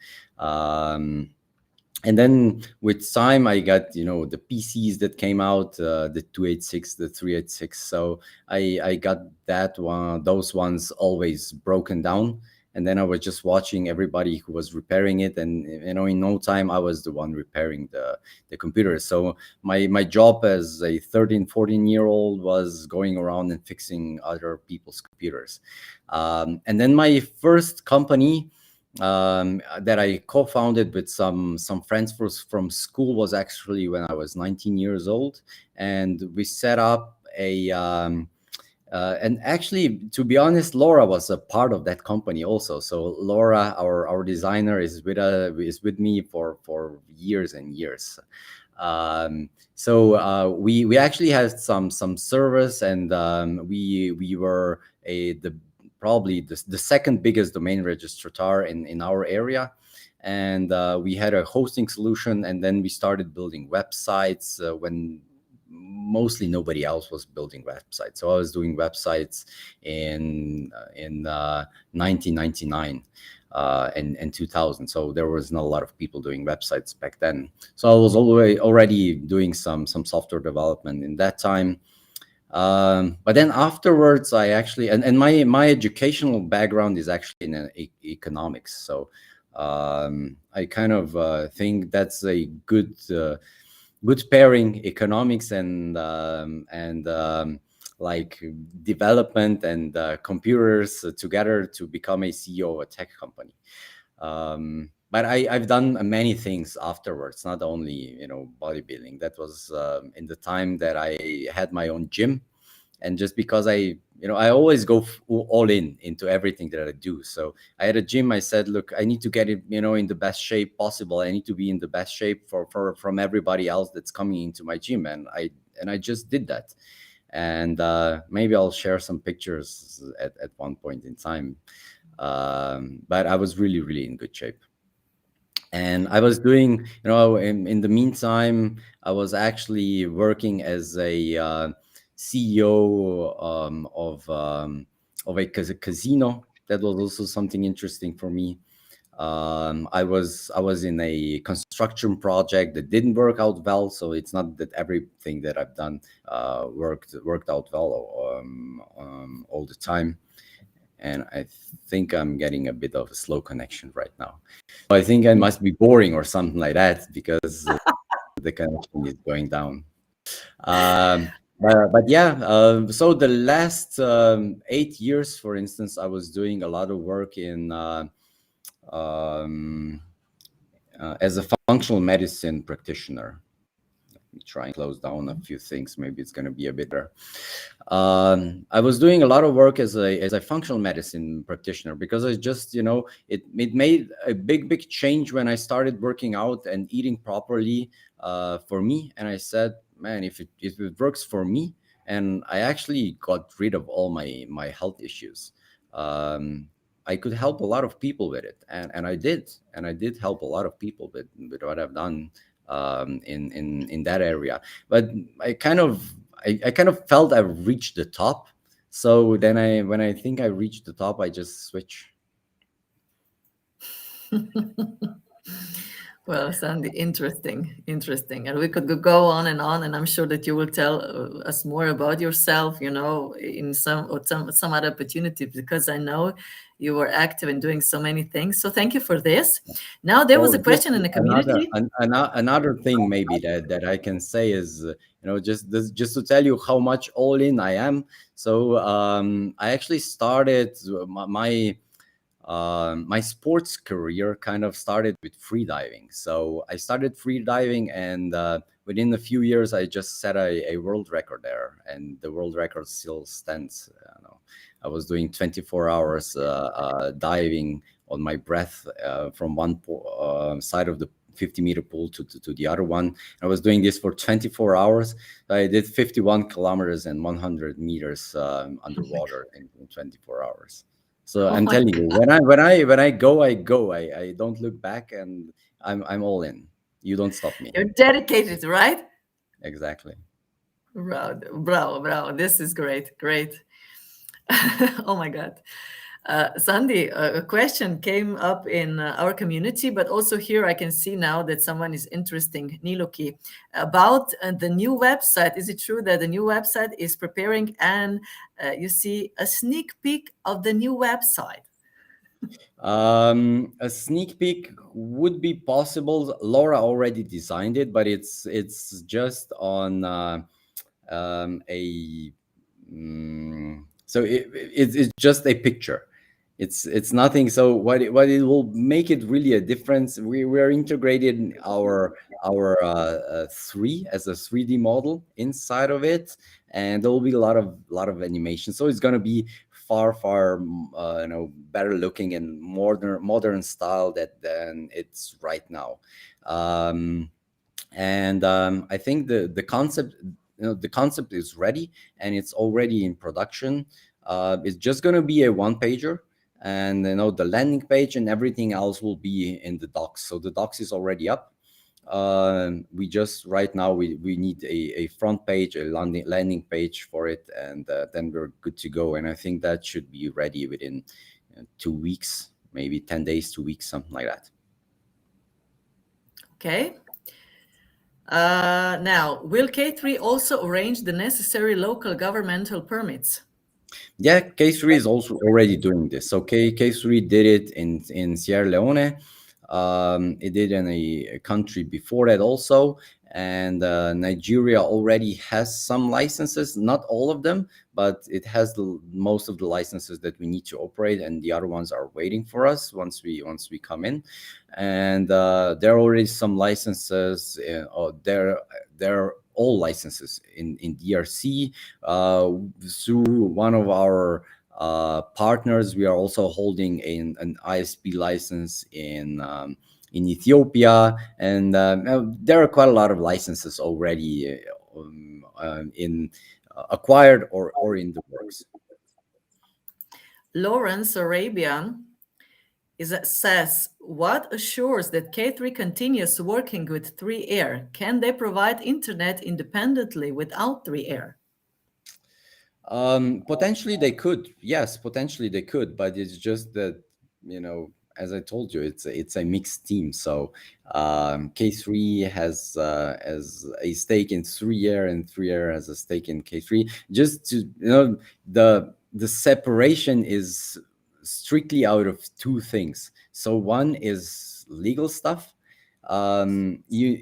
And then with time, I got the PCs that came out, the 286, the 386. So I got those ones always broken down, and then I was just watching everybody who was repairing it, and in no time I was the one repairing the computer. So my job as a 13-14-year-old was going around and fixing other people's computers. And then my first company that I co-founded with some friends from school was actually when I was 19 years old, and we set up and actually, to be honest, Laura was a part of that company also. So Laura, our designer, is with me for years and years. So we actually had some servers, and we were probably the second biggest domain registrar in our area. And we had a hosting solution, and then we started building websites when mostly nobody else was building websites. So I was doing websites in 1999 and 2000. So there was not a lot of people doing websites back then. So I was already doing some software development in that time. But then afterwards, I actually, and my educational background is actually in economics. So I kind of think that's a good pairing, economics and like development and computers together to become a CEO of a tech company. but I've done many things afterwards, not only, bodybuilding. That was in the time that I had my own gym, and just because I always go all in into everything that I do. So I had a gym. I said, look, I need to get it, in the best shape possible. I need to be in the best shape from everybody else that's coming into my gym, and I just did that. And maybe I'll share some pictures at one point in time. But I was really, really in good shape. And I was doing, in the meantime, I was actually working as a CEO of a casino. That was also something interesting for me. I was in a construction project that didn't work out well, so it's not that everything that I've done worked out well all the time. And I think I'm getting a bit of a slow connection right now. I think I must be boring or something like that, because the connection is going down. But yeah, so the last 8 years, for instance, I was doing a lot of work in as a functional medicine practitioner. Let me try and close down a few things. Maybe it's going to be a bit better. I was doing a lot of work as a functional medicine practitioner, because I just, it made a big change when I started working out and eating properly for me. And I said, man, if it works for me, and I actually got rid of all my health issues, I could help a lot of people with it, and I did, help a lot of people with what I've done in that area. But I kind of felt I reached the top. So then when I think I reached the top, I just switch. Well, Sandi, interesting, and we could go on, and I'm sure that you will tell us more about yourself, in some other opportunity, because I know you were active in doing so many things. So thank you for this. Now there was a question in the community. Another thing maybe that I can say is, just to tell you how much all in I am. So I actually started my sports career kind of started with freediving. So I started freediving, and within a few years, I just set a world record there, and the world record still stands. I was doing 24 hours diving on my breath from one side of the 50-meter pool to the other one. I was doing this for 24 hours. I did 51 kilometers and 100 meters underwater in 24 hours. So I'm telling you, when I go, I go. I don't look back, and I'm all in. You don't stop me. You're dedicated, right? Exactly. Bravo. This is great. Oh my God. Sandi, a question came up in our community, but also here I can see now that someone is interesting, Niloki, about the new website. Is it true that the new website is preparing, and you see a sneak peek of the new website? A sneak peek would be possible. Laura already designed it, but it's just on so it's just a picture. It's nothing. So what it will make it really a difference, we're integrated our 3 as a 3D model inside of it, and there will be a lot of animation. So it's going to be far better looking and modern style than it's right now. I think the concept, the concept is ready, and it's already in production. It's just going to be a one pager, and the landing page and everything else will be in the docs. So the docs is already up. We just right now we need a front page, a landing page for it, and then we're good to go. And I think that should be ready within 2 weeks, maybe 10 days, 2 weeks, something like that. Okay. Now, will K3 also arrange the necessary local governmental permits? Yeah, K3 is also already doing this. So K3 did it in Sierra Leone. It did in a country before that also. And Nigeria already has some licenses, not all of them, but it has most of the licenses that we need to operate, and the other ones are waiting for us once we come in. And there are already some licenses. There are all licenses in DRC. Through one of our partners, we are also holding an ISP license in Ethiopia, and there are quite a lot of licenses already in acquired or in the works. Lawrence Arabian says, what assures that K3 continues working with 3Air? Can they provide internet independently without 3Air? Potentially they could. Yes, potentially they could, but it's just that, as I told you, it's a mixed team. So K3 has a stake in 3Air, and 3Air has a stake in K3. Just to the separation is strictly out of two things. So one is legal stuff. You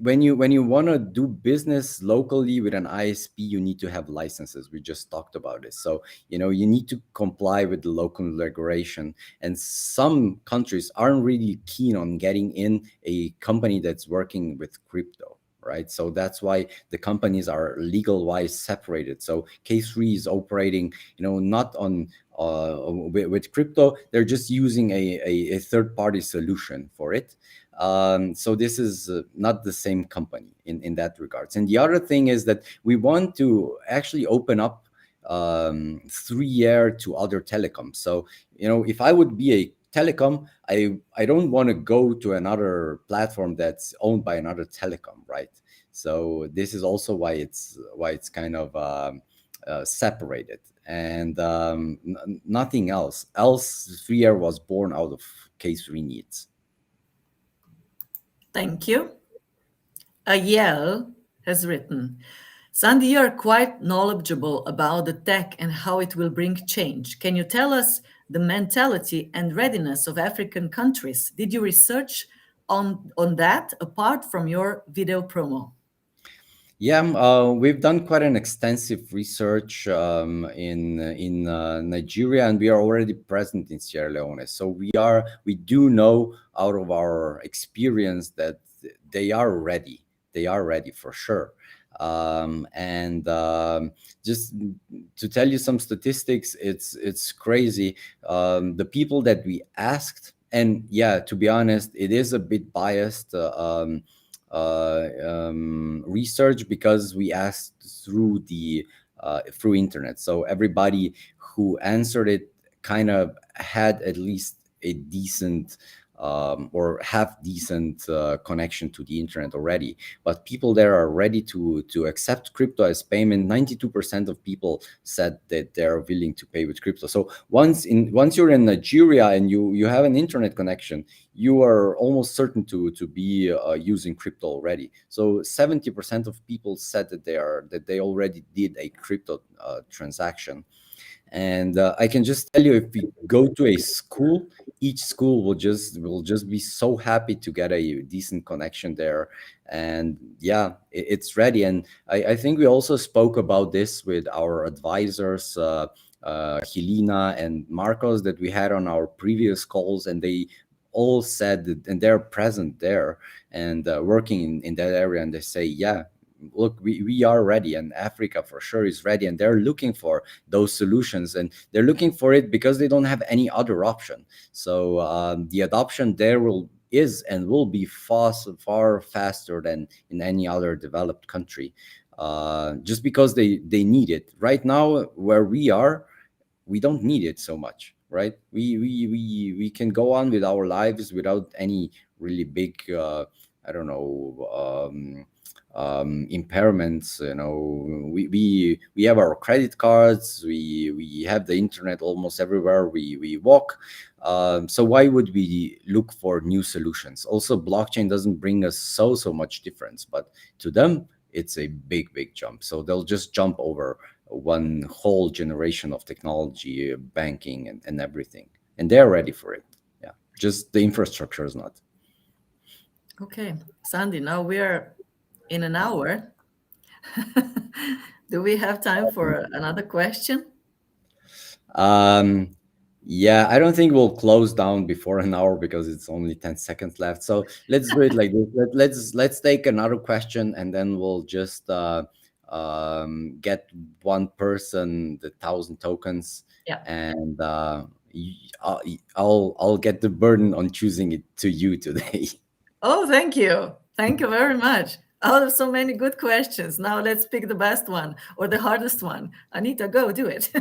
when you want to do business locally with an ISP, you need to have licenses. We just talked about it. So you need to comply with the local regulation, and some countries aren't really keen on getting in a company that's working with crypto, right? So that's why the companies are legal wise separated. So K3 is operating not on with crypto. They're just using a third party solution for it. So this is not the same company in that regards. And the other thing is that we want to actually open up 3Air to other telecoms. So if I would be a telecom, I don't want to go to another platform that's owned by another telecom, right? So this is also why it's kind of separated, and nothing else. 3Air was born out of K3 needs. Thank you. Ayel has written, Sandi, you are quite knowledgeable about the tech and how it will bring change. Can you tell us the mentality and readiness of African countries? Did you research on that apart from your video promo? Yeah, we've done quite an extensive research in Nigeria, and we are already present in Sierra Leone. So we do know out of our experience that they are ready. They are ready for sure. And just to tell you some statistics, it's crazy. The people that we asked, and yeah, to be honest, it is a bit biased. Research, because we asked through internet. So everybody who answered it kind of had at least a decent or half decent connection to the internet already. But people there are ready to accept crypto as payment. 92% of people said that they're willing to pay with crypto. So once you're in Nigeria and you have an internet connection, you are almost certain to be using crypto already. So 70% of people said that they already did a crypto transaction. And I can just tell you, if we go to a school, each school will just be so happy to get a decent connection there. And yeah, it's ready. And I think we also spoke about this with our advisors, Helena and Marcos, that we had on our previous calls, and they all said that, and they're present there and working in that area, and they say, yeah, look, we are ready, and Africa for sure is ready, and they're looking for those solutions, and they're looking for it because they don't have any other option. So the adoption there is and will be far faster than in any other developed country, just because they need it. Right now where we are, we don't need it so much, right? We can go on with our lives without any really big I don't know, impairments. We have our credit cards, we have the internet almost everywhere we walk. So why would we look for new solutions? Also, blockchain doesn't bring us so much difference, but to them it's a big jump. So they'll just jump over one whole generation of technology, banking, and everything, and they're ready for it. Yeah. just the infrastructure is not. Okay, Sandi, now we are in an hour. Do we have time for another question? Um, yeah, I don't think we'll close down before an hour because it's only 10 seconds left. So let's do it like this. Let's take another question and then we'll just get one person the 1,000 tokens, Yeah. and I'll get the burden on choosing it to you today. Oh, thank you. Thank you very much. Oh, so many good questions. Now let's pick the best one or the hardest one. Anita, go do it.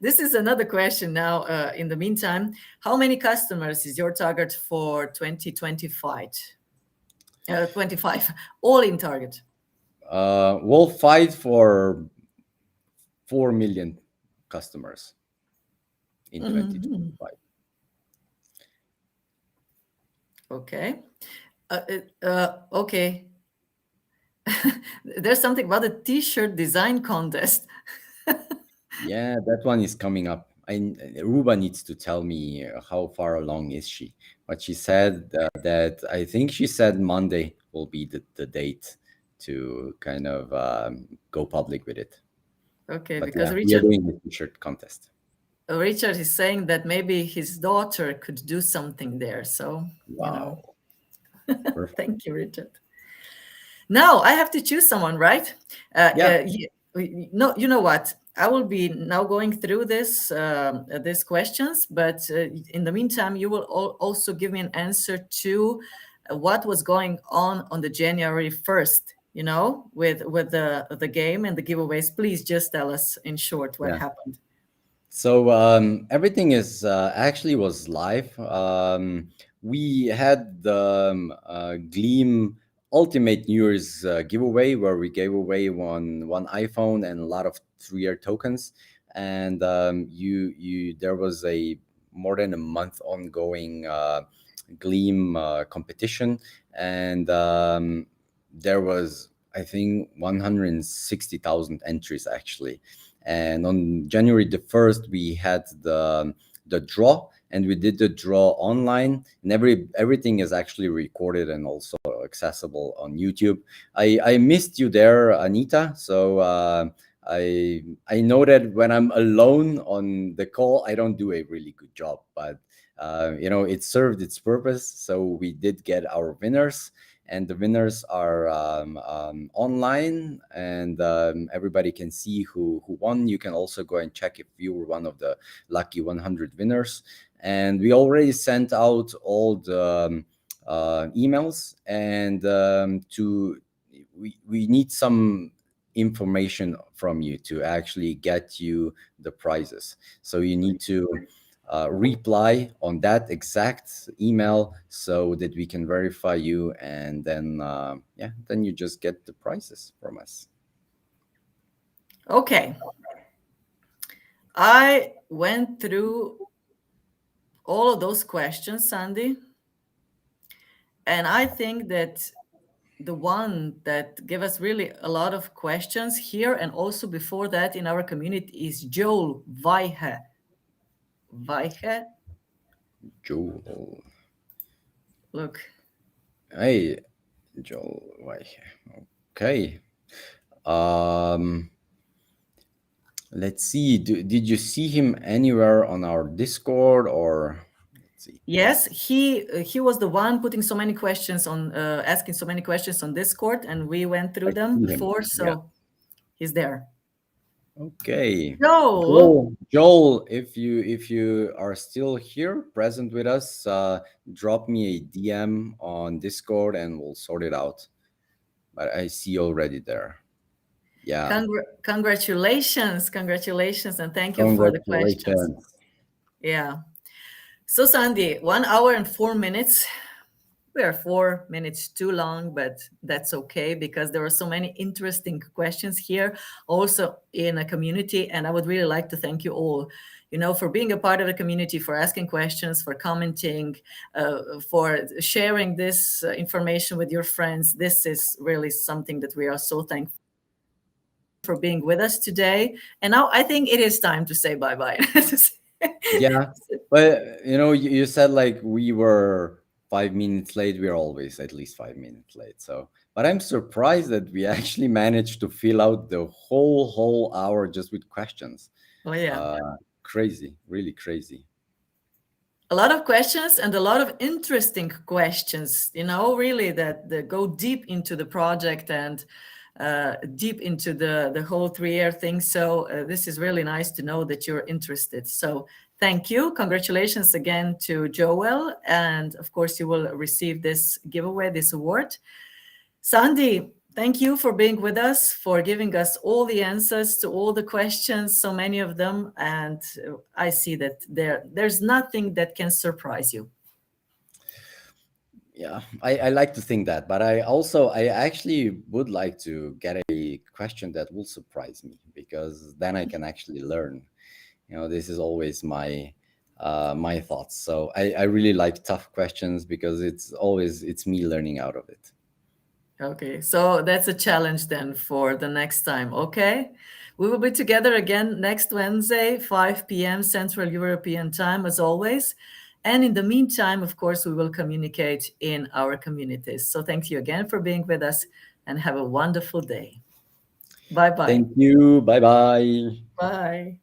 This is another question now. In the meantime, how many customers is your target for 2025? 25, all in target. We'll fight for 4 million customers in Mhm. 2025. Okay. Okay. There's something about a t-shirt design contest. Yeah, that one is coming up. Ruba needs to tell me how far along is she. But she said that I think she said Monday will be the date to kind of go public with it. Okay, But because yeah, we are doing the t-shirt contest. Richard is saying that maybe his daughter could do something there. So, Wow, perfect. thank you, Richard. Now I have to choose someone, right? Yeah, No, you know what? I will be now going through these questions, but in the meantime, you will also give me an answer to what was going on the January 1st. With the game and the giveaways. Please just tell us in short what yeah. happened. So everything is actually was live. We had the Gleam Ultimate New Year's giveaway where we gave away one iPhone and a lot of 3-year tokens. And you there was a more than a month ongoing Gleam competition, and there was, I think, 160,000 entries actually. And on January the 1st, we had the draw, and we did the draw online, and everything is actually recorded and also accessible on YouTube. I missed you there, Anita. So I know that when I'm alone on the call, I don't do a really good job, but it served its purpose. So we did get our winners, and the winners are online, and everybody can see who won. You can also go and check if you were one of the lucky 100 winners. And we already sent out all the emails, and we need some information from you to actually get you the prizes. So you need to reply on that exact email so that we can verify you, and then then you just get the prizes from us. Okay. I went through all of those questions, Sandy, and I think that the one that gave us really a lot of questions here and also before that in our community is Joel Weihe. Weihe? Joel. Look. Hey, Joel. Why? Okay. Um, let's see. Did you see him anywhere on our Discord, or let's see? Yes, he was the one putting so many questions on asking so many questions on Discord, and we went through I them see him. before, Yeah. so he's there. Okay. Joel, Joel, if you are still here present with us, drop me a DM on Discord and we'll sort it out. But I see you already there. Yeah. congratulations, and thank you for the questions. Congratulations. Yeah. So Sandy, 1 hour and 4 minutes. We are 4 minutes too long, but that's okay because there are so many interesting questions here also in a community. And I would really like to thank you all, for being a part of the community, for asking questions, for commenting, for sharing this information with your friends. This is really something that we are so thankful for being with us today. And now I think it is time to say bye-bye. Yeah, but you said like we were 5 minutes late. We're always at least 5 minutes late. So, but I'm surprised that we actually managed to fill out the whole hour just with questions. Oh, yeah. Uh, Crazy, really crazy. A lot of questions and a lot of interesting questions, really that go deep into the project and deep into the whole 3 year thing. So this is really nice to know that you're interested. So thank you. Congratulations again to Joel. And of course, you will receive this giveaway, this award. Sandi, thank you for being with us, for giving us all the answers to all the questions, so many of them. And I see that there's nothing that can surprise you. Yeah, I like to think that, but I actually would like to get a question that will surprise me, because then I can actually learn. This is always my thoughts. So I really like tough questions, because it's me learning out of it. Okay, so that's a challenge then for the next time. Okay, we will be together again next Wednesday, 5 p.m. Central European Time, as always. And in the meantime, of course, we will communicate in our communities. So thank you again for being with us, and have a wonderful day. Bye bye. Thank you. Bye bye. Bye.